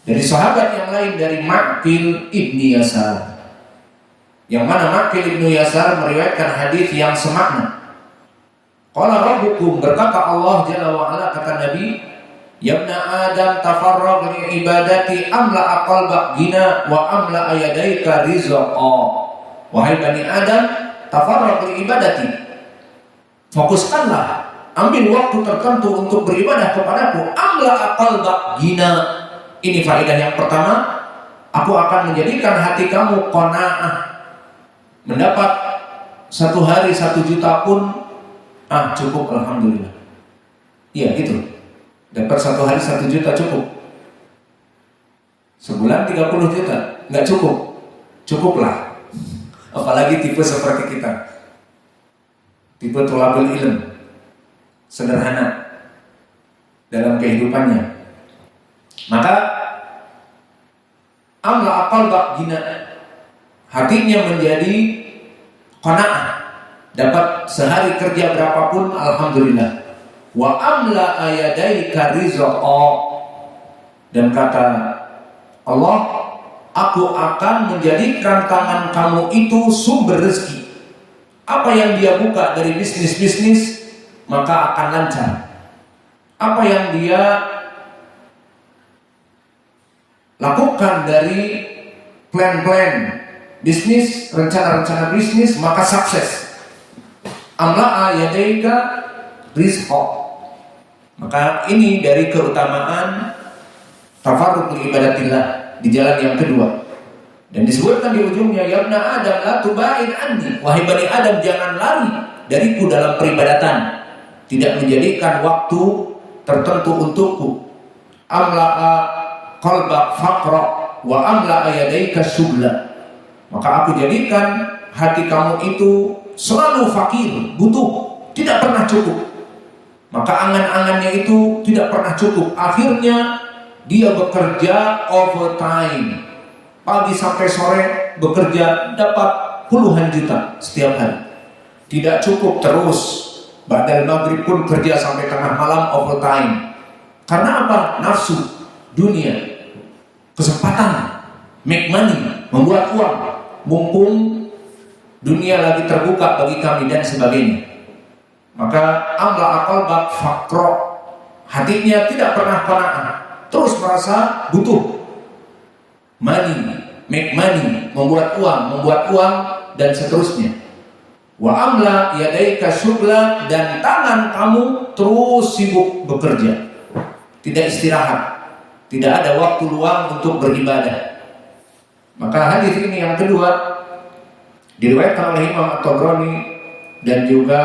Dari sahabat yang lain, dari Ma'qil ibni Yasar, yang mana Ma'qil ibni Yasar meriwayatkan hadis yang semakna. Qala rabbukum, berkata Allah Jalla wa Ala, kata Nabi, ya ibna Adam tafarrag li ibadati amla qalbak gina wa amla yadayka rizqa. Wahai Bani Adam, tafarrag li ibadati, fokuskanlah, ambil waktu tertentu untuk beribadah kepadaku. Amla qalbak gina, ini faedah yang pertama, aku akan menjadikan hati kamu qanaah, mendapat 1 hari 1 juta pun cukup, alhamdulillah. Iya gitu, dapat 1 hari 1 juta cukup. Sebulan 30 juta nggak cukup, cukuplah. Apalagi tipe seperti kita, tipe thalabul ilm, sederhana dalam kehidupannya. Maka amla qalbak gina, hatinya menjadi qanaah, dapat sehari kerja berapapun, alhamdulillah. Wa amla ayadaika rizqa, dan kata Allah, aku akan menjadikan tangan kamu itu sumber rezeki. Apa yang dia buka dari bisnis-bisnis, maka akan lancar. Apa yang dia lakukan dari plan-plan bisnis, rencana-rencana bisnis, maka sukses. Amla ayadaika rizqa. Maka ini dari keutamaan tafarruq li ibadatillah di jalan yang kedua. Dan disebutkan di ujungnya, ya ibna Adam la tuba'in anni, wahai Bani Adam, jangan lari dariku dalam peribadatan, tidak menjadikan waktu tertentu untukku. Amla'a qalbak faqra wa amla'a yadaika syugla, maka aku jadikan hati kamu itu selalu fakir, butuh, tidak pernah cukup. Maka angan-angannya itu tidak pernah cukup. Akhirnya dia bekerja overtime, pagi sampai sore bekerja, dapat puluhan juta setiap hari. Tidak cukup terus, ba'dal maghrib pun kerja sampai tengah malam overtime. Karena apa? Nafsu, dunia, kesempatan, make money, membuat uang, mumpung dunia lagi terbuka bagi kami dan sebagainya. Maka amla qalbak faqra, hatinya tidak pernah qanaah, terus merasa butuh money, make money, membuat uang dan seterusnya. Wa amla yadaika syugla, dan tangan kamu terus sibuk bekerja, tidak istirahat, tidak ada waktu luang untuk beribadah. Maka hadis ini yang kedua diriwayatkan oleh Imam At-Tabrani dan juga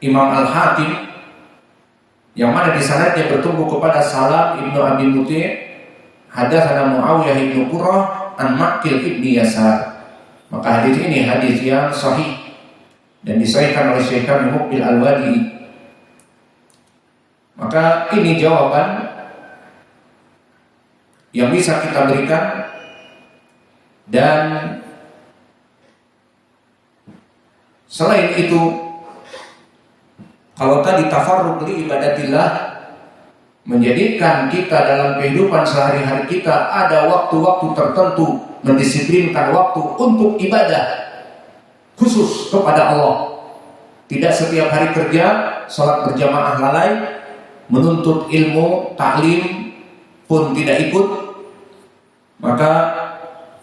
Imam Al-Hakim, yang mana di sanadnya bertumbuh kepada Salam ibnu Abi Muti', hadatsana Muawiyah ibnu Qurrah an Ma'qil ibni Yasar. Maka hadis ini hadis yang sahih dan disahihkan oleh Syekh Muqbil Al-Wadi. Maka ini jawaban yang bisa kita berikan. Dan selain itu, kalau tadi tafarruq li ibadatillah menjadikan kita dalam kehidupan sehari-hari kita ada waktu-waktu tertentu, mendisiplinkan waktu untuk ibadah khusus kepada Allah. Tidak setiap hari kerja, sholat berjamaah lalai, menuntut ilmu, taklim pun tidak ikut, maka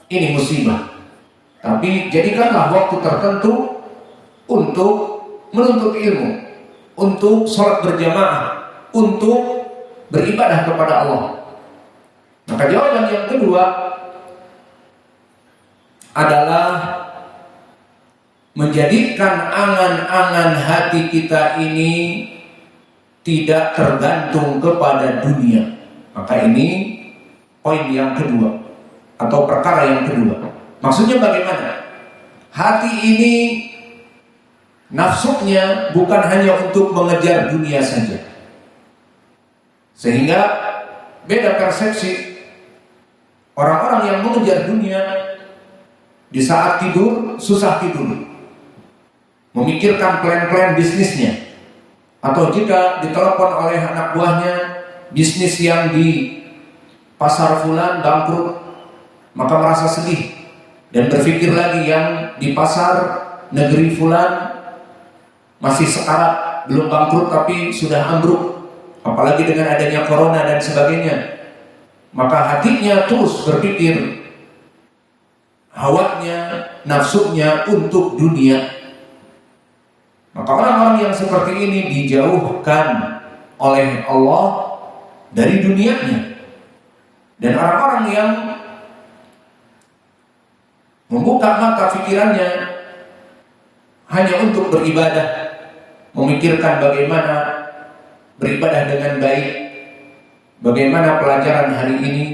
ini musibah. Tapi jadikanlah waktu tertentu untuk menuntut ilmu, untuk sholat berjamaah, untuk beribadah kepada Allah. Maka jawaban yang kedua adalah menjadikan angan-angan hati kita ini tidak tergantung kepada dunia. Maka ini poin yang kedua atau perkara yang kedua. Maksudnya bagaimana? Hati ini nafsunya bukan hanya untuk mengejar dunia saja, sehingga beda persepsi orang-orang yang mengejar dunia. Di saat tidur susah tidur, memikirkan plan-plan bisnisnya, atau jika ditelepon oleh anak buahnya bisnis yang pasar fulan bangkrut, maka merasa sedih dan berpikir lagi yang di pasar negeri fulan masih sekarat, belum bangkrut tapi sudah ambruk, apalagi dengan adanya corona dan sebagainya. Maka hatinya terus berpikir, hawanya, nafsunya untuk dunia. Maka orang-orang yang seperti ini dijauhkan oleh Allah dari dunianya. Dan orang-orang yang membuka mata pikirannya hanya untuk beribadah, memikirkan bagaimana beribadah dengan baik, bagaimana pelajaran hari ini,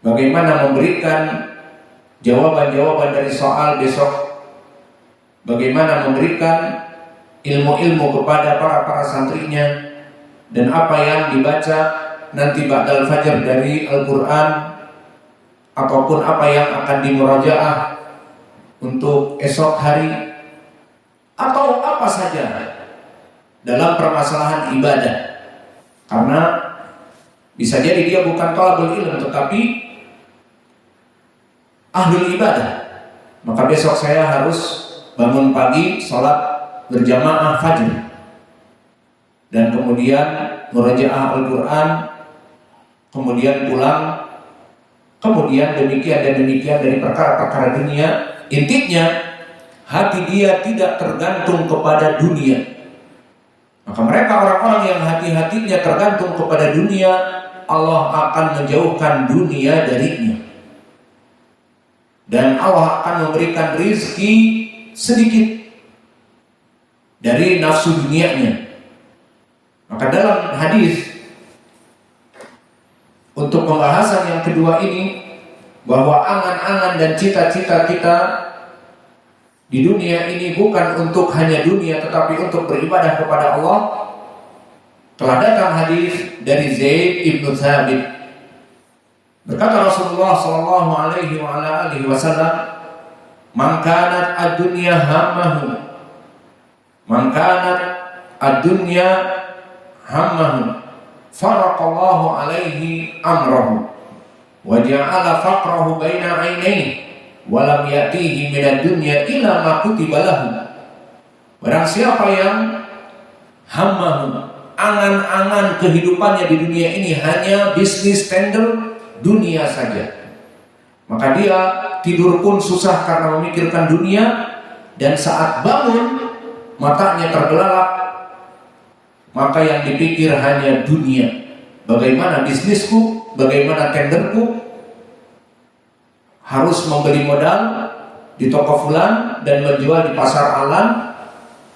bagaimana memberikan jawaban-jawaban dari soal besok, bagaimana memberikan ilmu-ilmu kepada para santrinya, dan apa yang dibaca nanti ba'dal fajar dari Al-Quran, ataupun apa yang akan dimurajaah untuk esok hari, atau apa saja dalam permasalahan ibadah. Karena bisa jadi dia bukan thalabul ilm tetapi ahlul ibadah. Maka besok saya harus bangun pagi, sholat berjamaah fajr, dan kemudian murajaah Al-Quran, kemudian pulang, kemudian demikian dan demikian dari perkara-perkara dunia. Intinya hati dia tidak tergantung kepada dunia. Maka mereka orang-orang yang hati-hatinya tergantung kepada dunia, Allah akan menjauhkan dunia darinya, dan Allah akan memberikan rizki sedikit dari nafsu dunianya. Maka dalam hadis untuk pembahasan yang kedua ini, bahwa angan-angan dan cita-cita kita di dunia ini bukan untuk hanya dunia tetapi untuk beribadah kepada Allah. Telah datang hadis dari Zaid ibn Thabit, berkata Rasulullah sallallahu alaihi wasallam, "Man kanat ad-dunya hammahu, man kanat ad-dunya hammahu, faraqallahu alaihi amrahu, wa ja'ala faqrahu baina 'ainaihi, wa lam ya'tihi minad dunya illa ma kutiba lahu." Barang siapa yang hammahu, angan-angan kehidupannya di dunia ini hanya bisnis tender dunia saja, maka dia tidur pun susah karena memikirkan dunia, dan saat bangun matanya terbelalak, maka yang dipikir hanya dunia. Bagaimana bisnisku, bagaimana tenderku, harus membeli modal di toko fulan dan menjual di pasar alam,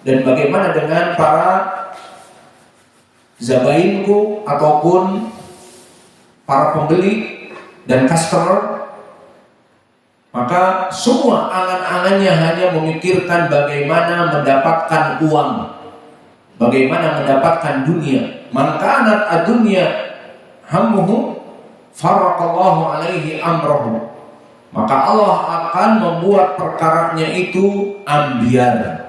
dan bagaimana dengan para zabainku ataupun para pembeli dan customer. Maka semua angan-angannya hanya memikirkan bagaimana mendapatkan uang, bagaimana mendapatkan dunia. Man kanat ad-dunya hammuhu, faraqallahu alaihi amrahu, maka Allah akan membuat perkaranya itu ambiar.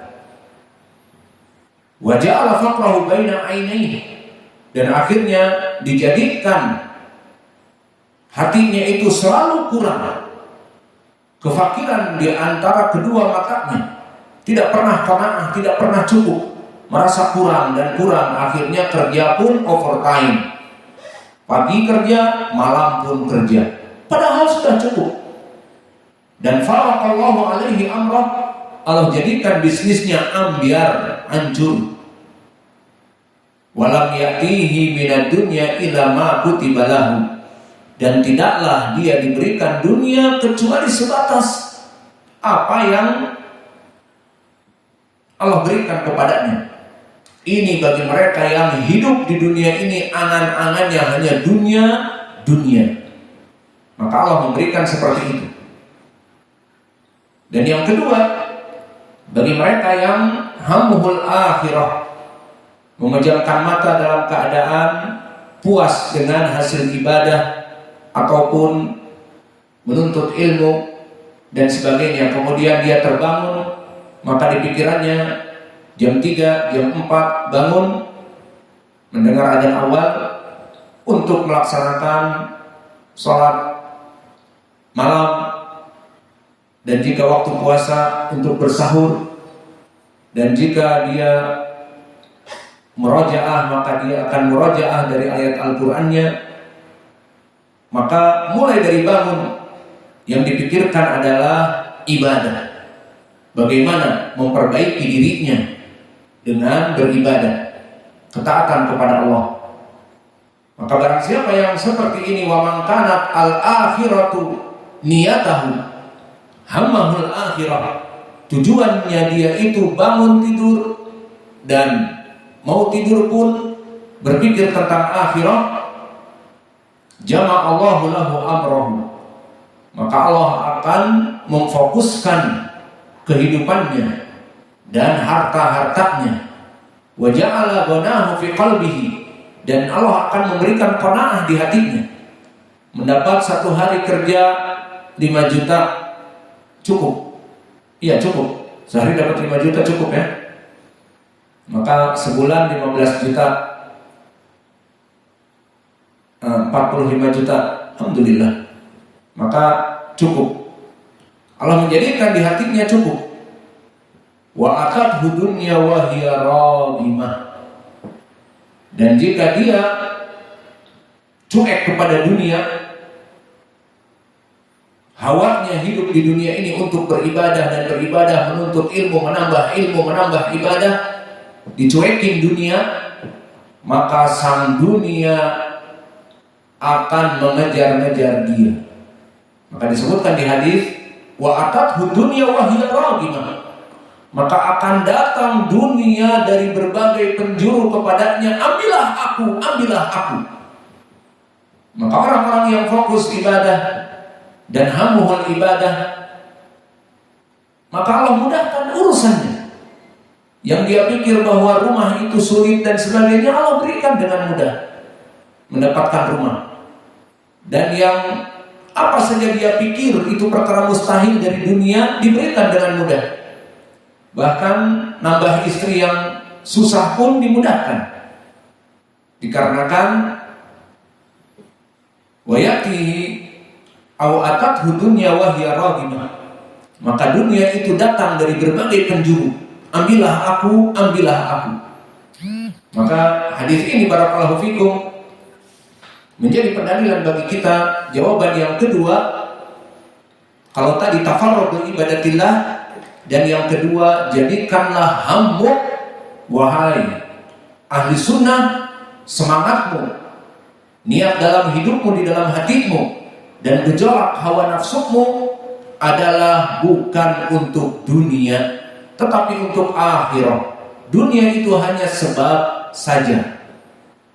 Wa ja'ala faqrahu baina 'ainaihi, dan akhirnya dijadikan hatinya itu selalu kurang, kefakiran di antara kedua matanya, tidak pernah qanaah, tidak pernah cukup, merasa kurang dan kurang. Akhirnya kerja pun overtime, pagi kerja, malam pun kerja, padahal sudah cukup. Dan faraqallahu alaihi amrah, Allah jadikan bisnisnya ambiar, hancur. Walam ya'tihi minad dunya illa ma kutiba lahu, dan tidaklah dia diberikan dunia kecuali sebatas apa yang Allah berikan kepadanya. Ini bagi mereka yang hidup di dunia ini angan-angannya hanya dunia. Maka Allah memberikan seperti itu. Dan yang kedua, bagi mereka yang hammuhul akhirah, memejamkan mata dalam keadaan puas dengan hasil ibadah ataupun menuntut ilmu dan sebagainya. Kemudian dia terbangun, maka di pikirannya jam 3, jam 4 bangun, mendengar adzan awal untuk melaksanakan sholat malam, dan jika waktu puasa untuk bersahur, dan jika dia murojaah maka dia akan murojaah dari ayat Al-Qur'annya. Maka mulai dari bangun yang dipikirkan adalah ibadah. Bagaimana memperbaiki dirinya dengan beribadah, ketaatan kepada Allah. Maka barang siapa yang seperti ini, wa man kanat al-akhiratu niyatahu hammahul akhirah, tujuannya dia itu bangun tidur dan mau tidur pun berpikir tentang akhirat, jama'allahu lahu amrahu, maka Allah akan memfokuskan kehidupannya dan harta-hartanya. Wa ja'ala ghanahu fi qalbihi, dan Allah akan memberikan qanaah di hatinya. Mendapat satu hari kerja 5 juta cukup. Iya cukup. Sehari dapat 5 juta cukup ya. Maka sebulan 15 juta, 45 juta, alhamdulillah. Maka cukup. Allah menjadikan di hatinya cukup. Wa atadhu dunya wa hiya radimah. Dan jika dia cuek kepada dunia, hawanya hidup di dunia ini untuk beribadah dan beribadah, menuntut ilmu, menambah ibadah, dicuekin dunia, maka sang dunia akan mengejar-ngejar dia. Maka disebutkan di hadis, wa atadhu dunya wa hiya radimah, maka akan datang dunia dari berbagai penjuru kepadanya, ambillah aku, ambillah aku. Maka orang-orang yang fokus ibadah dan hamuhul ibadah, maka Allah mudahkan urusannya. Yang dia pikir bahwa rumah itu sulit dan sebagainya, Allah berikan dengan mudah mendapatkan rumah. Dan yang apa saja dia pikir itu perkara mustahil dari dunia, diberikan dengan mudah. Bahkan nambah istri yang susah pun dimudahkan, dikarenakan wayatihi aw atathu dunya wa hiya radimah, maka dunia itu datang dari berbagai penjuru, ambillah aku, ambillah aku. Maka hadis ini barakallahu fikum menjadi pendalilan bagi kita. Jawaban yang kedua, kalau tadi tafarrud bi ibadatillah, dan yang kedua, jadikanlah hammu, wahai ahli sunnah, semangatmu, niat dalam hidupmu, di dalam hatimu, dan gejolak hawa nafsumu adalah bukan untuk dunia, tetapi untuk akhirat. Dunia itu hanya sebab saja.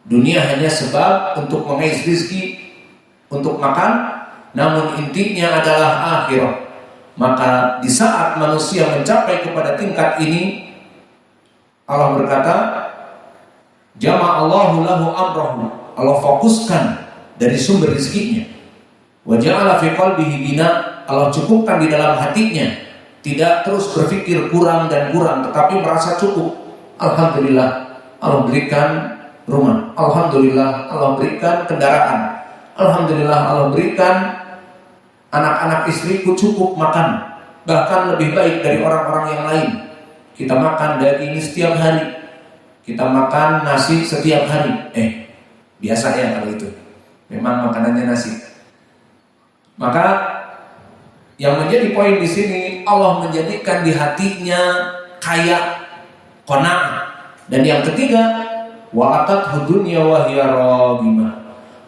Dunia hanya sebab untuk mengais rezeki, untuk makan, namun intinya adalah akhirat. Maka di saat manusia mencapai kepada tingkat ini, Allah berkata, jama'allahu lahu amrahu, Allah fokuskan dari sumber rezekinya. Wa ja'ala fi qalbihi ghina, Allah cukupkan di dalam hatinya, tidak terus berpikir kurang dan kurang, tetapi merasa cukup. Alhamdulillah, Allah berikan rumah. Alhamdulillah, Allah berikan kendaraan. Alhamdulillah, Allah berikan anak-anak istriku cukup makan, bahkan lebih baik dari orang-orang yang lain. Kita makan daging setiap hari, kita makan nasi setiap hari. Biasa ya kalau itu, memang makanannya nasi. Maka yang menjadi poin di sini, Allah menjadikan di hatinya kaya, qanaah. Dan yang ketiga, wa atathu dunya wa hiya radimah,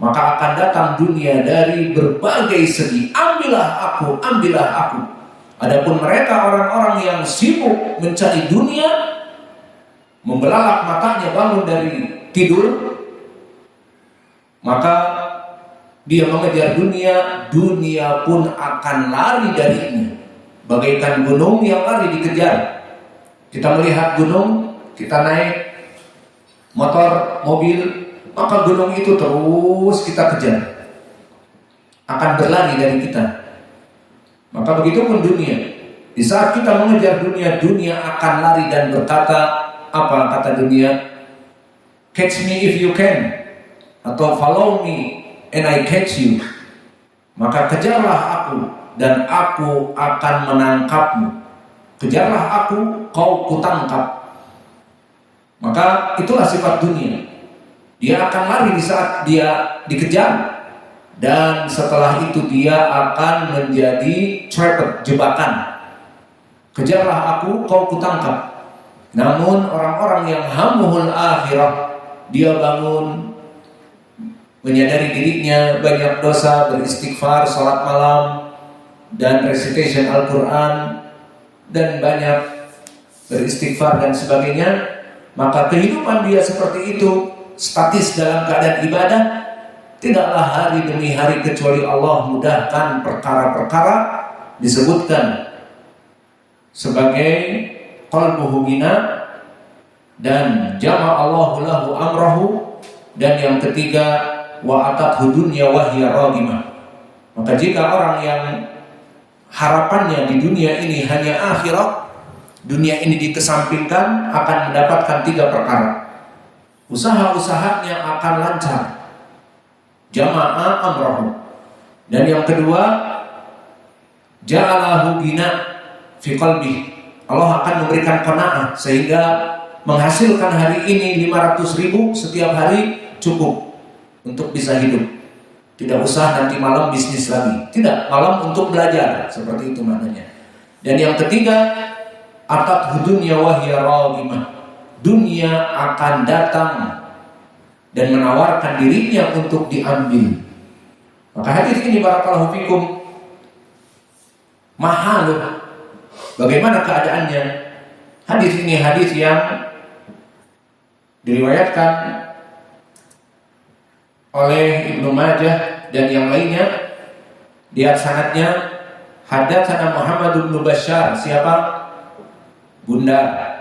maka akan datang dunia dari berbagai segi, ambillah aku, ambillah aku. Adapun mereka orang-orang yang sibuk mencari dunia, membelalak matanya bangun dari tidur, maka dia mengejar dunia, dunia pun akan lari darinya, bagaikan gunung yang lari dikejar. Kita melihat gunung, kita naik motor, mobil, maka gunung itu terus kita kejar, akan berlari dari kita. Maka begitu pun dunia. Di saat kita mengejar dunia, dunia akan lari dan berkata, apa kata dunia? Catch me if you can, atau follow me and I catch you. Maka kejarlah aku dan aku akan menangkapmu. Kejarlah aku, kau kutangkap. Maka itulah sifat dunia. Dia akan lari di saat dia dikejar, dan setelah itu dia akan menjadi trapped, jebakan. Kejarlah aku, kau kutangkap. Namun orang-orang yang hammuhul akhirah, dia bangun menyadari dirinya banyak dosa, beristighfar, salat malam, dan recitation Al-Quran, dan banyak beristighfar dan sebagainya. Maka kehidupan dia seperti itu, statis dalam keadaan ibadah, tidaklah hari demi hari kecuali Allah mudahkan perkara-perkara disebutkan sebagai qalbuhu ghina dan jama' Allahu lahu amrahu, dan yang ketiga wa atathu dunya wa hiya radimah. Maka jika orang yang harapannya di dunia ini hanya akhirat, dunia ini dikesampingkan, akan mendapatkan 3 perkara. Usaha-usahanya akan lancar, jama'a amrahu. Dan yang kedua, ja'alahu ghina fi qalbi. Allah akan memberikan qanaah sehingga menghasilkan hari ini 500.000 setiap hari cukup untuk bisa hidup. Tidak usah nanti malam bisnis lagi. Tidak, malam untuk belajar. Seperti itu maknanya. Dan yang ketiga, atat dunya wa hiya radimah. Dunia akan datang dan menawarkan dirinya untuk diambil. Maka hadis ini barakallahu fikum mahal. Bagaimana keadaannya? Hadis ini hadis yang diriwayatkan oleh Ibnu Majah dan yang lainnya. Lihat sanadnya, hadatsana Muhammad bin Bashar, siapa? Gundar.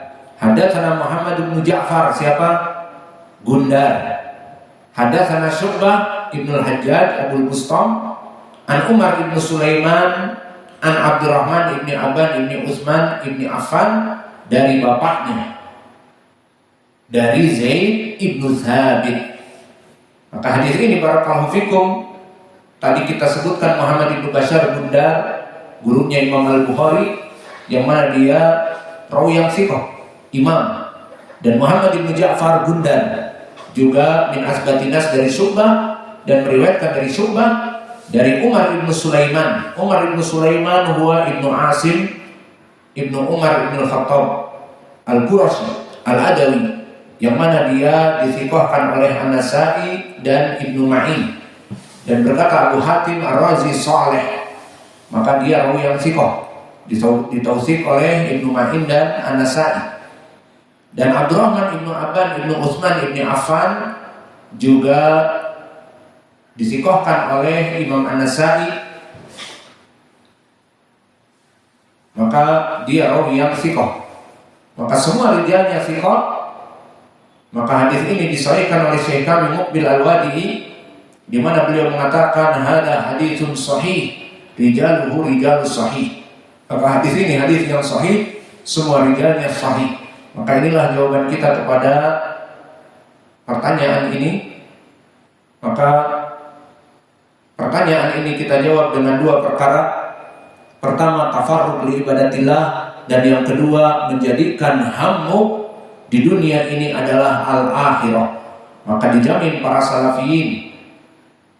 Hadatsana Muhammad bin Ja'far, siapa? Gundar. Hadatsana Syu'bah Ibnu Al-Hajjaj Abu Bustam an Umar bin Sulaiman an Abdurrahman ibni Aban ibni Utsman ibni Affan, dari bapaknya, dari Zaid ibnu Thabit. Maka hadis ini barakallahu fikum, tadi kita sebutkan Muhammad ibnu Bashar Gundar, gurunya Imam Al-Bukhari, yang mana dia rawi yang thiqah, imam. Dan Muhammad ibnu Ja'far Gundar juga min asbatinas dari Syu'bah, dan meriwayatkan dari Syu'bah dari Umar ibnu Sulaiman. Umar ibnu Sulaiman huwa ibnu Asim ibnu Umar ibnu Khattab Al-Qurashi Al-Adawi, yang mana dia dithiqahkan oleh An-Nasa'i dan Ibnu Ma'in. Dan berkata Abu Hatim Ar-Razi Saleh, maka dia rawi yang thiqah, ditautsik oleh Ibnu Ma'in dan An-Nasa'i. Dan Abdurrahman ibnu Aban ibnu Utsman ibnu Affan juga disikohkan oleh Imam An-Nasa'i, maka dia rawi yang sikoh. Maka semua rijalnya sikoh. Maka hadis ini disahihkan oleh Syekh kami Muqbil Al-Wadi'i, di mana beliau mengatakan hada haditsun sahih, rijaluhu rijalus sahih. Maka hadis ini hadis yang sahih, semua rijalnya sahih. Maka inilah jawaban kita kepada pertanyaan ini. Maka pertanyaan ini kita jawab dengan 2 perkara. Pertama, tafarruq li ibadatillah, dan yang kedua, menjadikan hammu di dunia ini adalah al-akhirah. Maka dijamin para salafiyin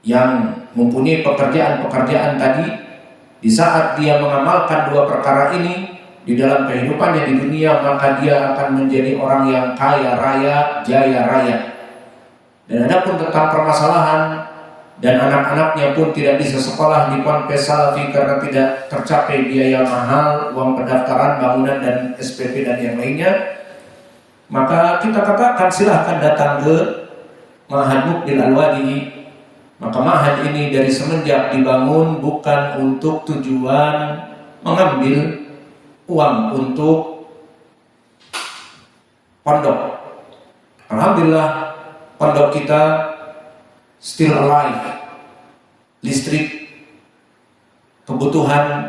yang mempunyai pekerjaan-pekerjaan tadi, di saat dia mengamalkan 2 perkara ini di dalam kehidupannya di dunia, maka dia akan menjadi orang yang kaya raya, jaya raya. Dan adapun tentang permasalahan dan anak-anaknya pun tidak bisa sekolah di Ponpes Salafi karena tidak tercapai biaya mahal, uang pendaftaran, bangunan, dan SPP dan yang lainnya, maka kita katakan silahkan datang ke Ma'had Muqbil Al-Wadi'i. Maka ma'had ini dari semenjak dibangun bukan untuk tujuan mengambil uang untuk pondok. Alhamdulillah pondok kita still alive. Listrik, kebutuhan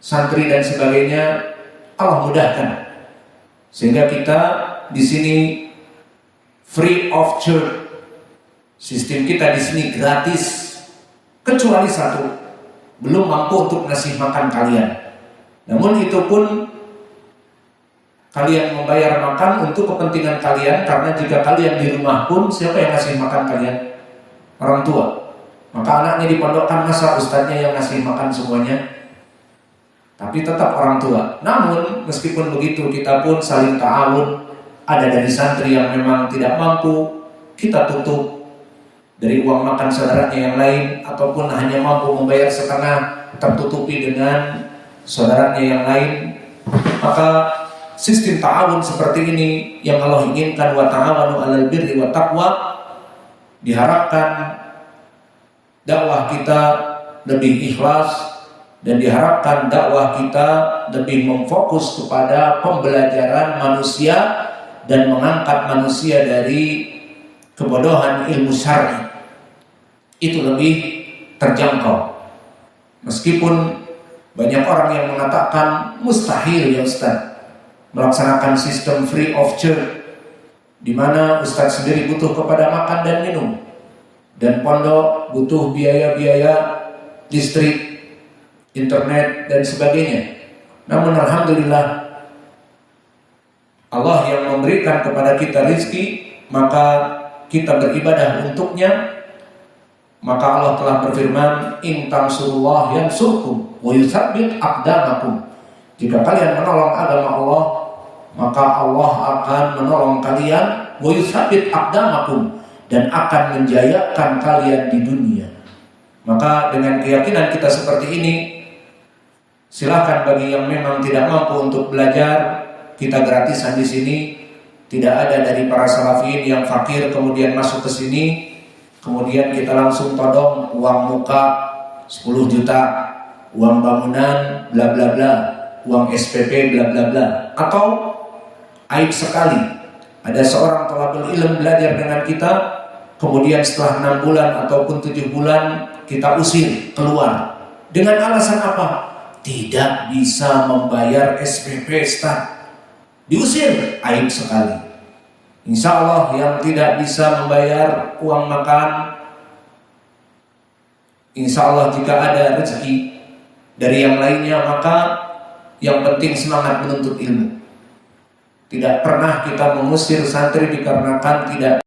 santri dan sebagainya Allah mudahkan, sehingga kita di sini free of charge. Sistem kita di sini gratis, kecuali satu, belum mampu untuk ngasih makan kalian. Namun itu pun kalian membayar makan untuk kepentingan kalian, karena jika kalian di rumah pun siapa yang ngasih makan kalian? Orang tua. Maka anaknya dipondokkan, masa ustadznya yang ngasih makan semuanya? Tapi tetap orang tua. Namun meskipun begitu, kita pun saling ta'awun. Ada dari santri yang memang tidak mampu, kita tutup dari uang makan saudaranya yang lain, ataupun hanya mampu membayar setengah, tertutupi dengan saudaranya yang lain. Maka sistem ta'awun seperti ini yang Allah inginkan, wa ta'awanu 'alal birri wa taqwa, diharapkan dakwah kita lebih ikhlas, dan diharapkan dakwah kita lebih memfokus kepada pembelajaran manusia dan mengangkat manusia dari kebodohan ilmu syar'i. Itu lebih terjangkau. Meskipun banyak orang yang mengatakan mustahil ya Ustaz melaksanakan sistem free of charge, di mana Ustaz sendiri butuh kepada makan dan minum, dan pondok butuh biaya-biaya listrik, internet dan sebagainya. Namun alhamdulillah, Allah yang memberikan kepada kita rezeki, maka kita beribadah untuknya. Maka Allah telah berfirman, in tansurullah yansurkum wa yutsabbit aqdamakum. Jika kalian menolong agama Allah, maka Allah akan menolong kalian, wa yutsabbit aqdamakum, dan akan menjayakan kalian di dunia. Maka dengan keyakinan kita seperti ini, silakan bagi yang memang tidak mampu untuk belajar, kita gratisan di sini. Tidak ada dari para salafin yang fakir kemudian masuk ke sini, kemudian kita langsung todong uang muka 10 juta, uang bangunan bla bla bla, uang SPP bla bla bla. Atau aib sekali, ada seorang thalabul ilm belajar dengan kita, kemudian setelah 6 bulan ataupun 7 bulan kita usir keluar. Dengan alasan apa? Tidak bisa membayar SPP Ustaz. Diusir, aib sekali. Insya Allah yang tidak bisa membayar uang makan, insya Allah jika ada rezeki dari yang lainnya, maka yang penting semangat menuntut ilmu. Tidak pernah kita mengusir santri dikarenakan tidak